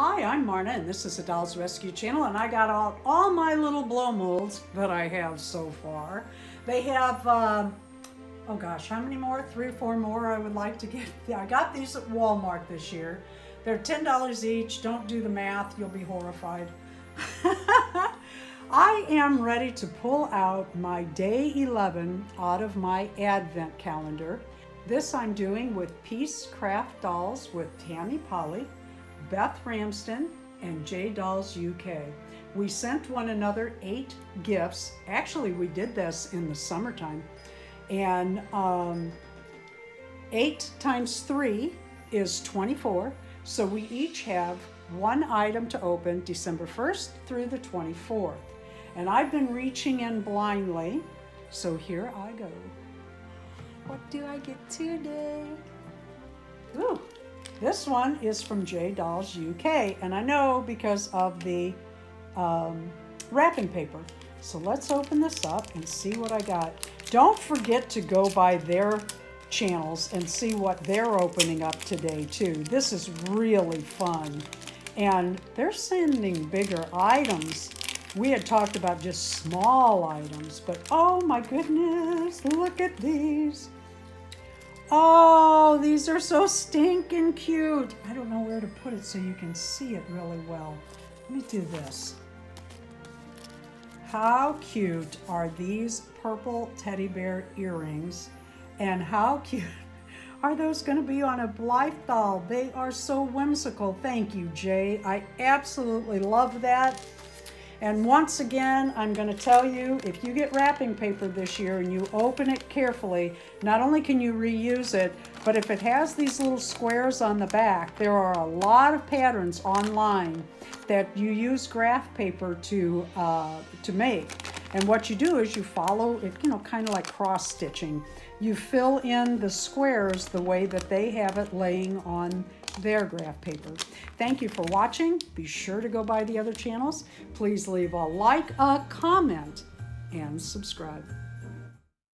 Hi, I'm Marna, and this is the Dolls Rescue Channel, and I got all my little blow molds that I have so far. They have, oh gosh, how many more? 3 or 4 more I would like to get. I got these at Walmart this year. They're $10 each. Don't do the math, you'll be horrified. I am ready to pull out my day 11 out of my Advent calendar. This I'm doing with Peace Craft Dolls with Tammy Powley, Beth Ramsden, and J Dolls UK. We sent one another 8 gifts. Actually, we did this in the summertime. And 8 times 3 is 24. So we each have one item to open December 1st through the 24th. And I've been reaching in blindly. So here I go. What do I get today? Ooh. This one is from J Dolls UK, and I know because of the wrapping paper. So let's open this up and see what I got. Don't forget to go by their channels and see what they're opening up today too. This is really fun. And they're sending bigger items. We had talked about just small items, but oh my goodness, look at these. Oh, these are so stinking cute. I don't know where to put it so you can see it really well. Let me do this. How cute are these purple teddy bear earrings? And how cute are those going to be on a Blythe doll? They are so whimsical. Thank you, Jay. I absolutely love that. And once again, I'm going to tell you, if you get wrapping paper this year and you open it carefully, not only can you reuse it, but if it has these little squares on the back, there are a lot of patterns online that you use graph paper to make. And what you do is you follow it, kind of like cross stitching. You fill in the squares the way that they have it laying on their graph paper. Thank you for watching. Be sure to go by the other channels. Please leave a like, a comment, and subscribe.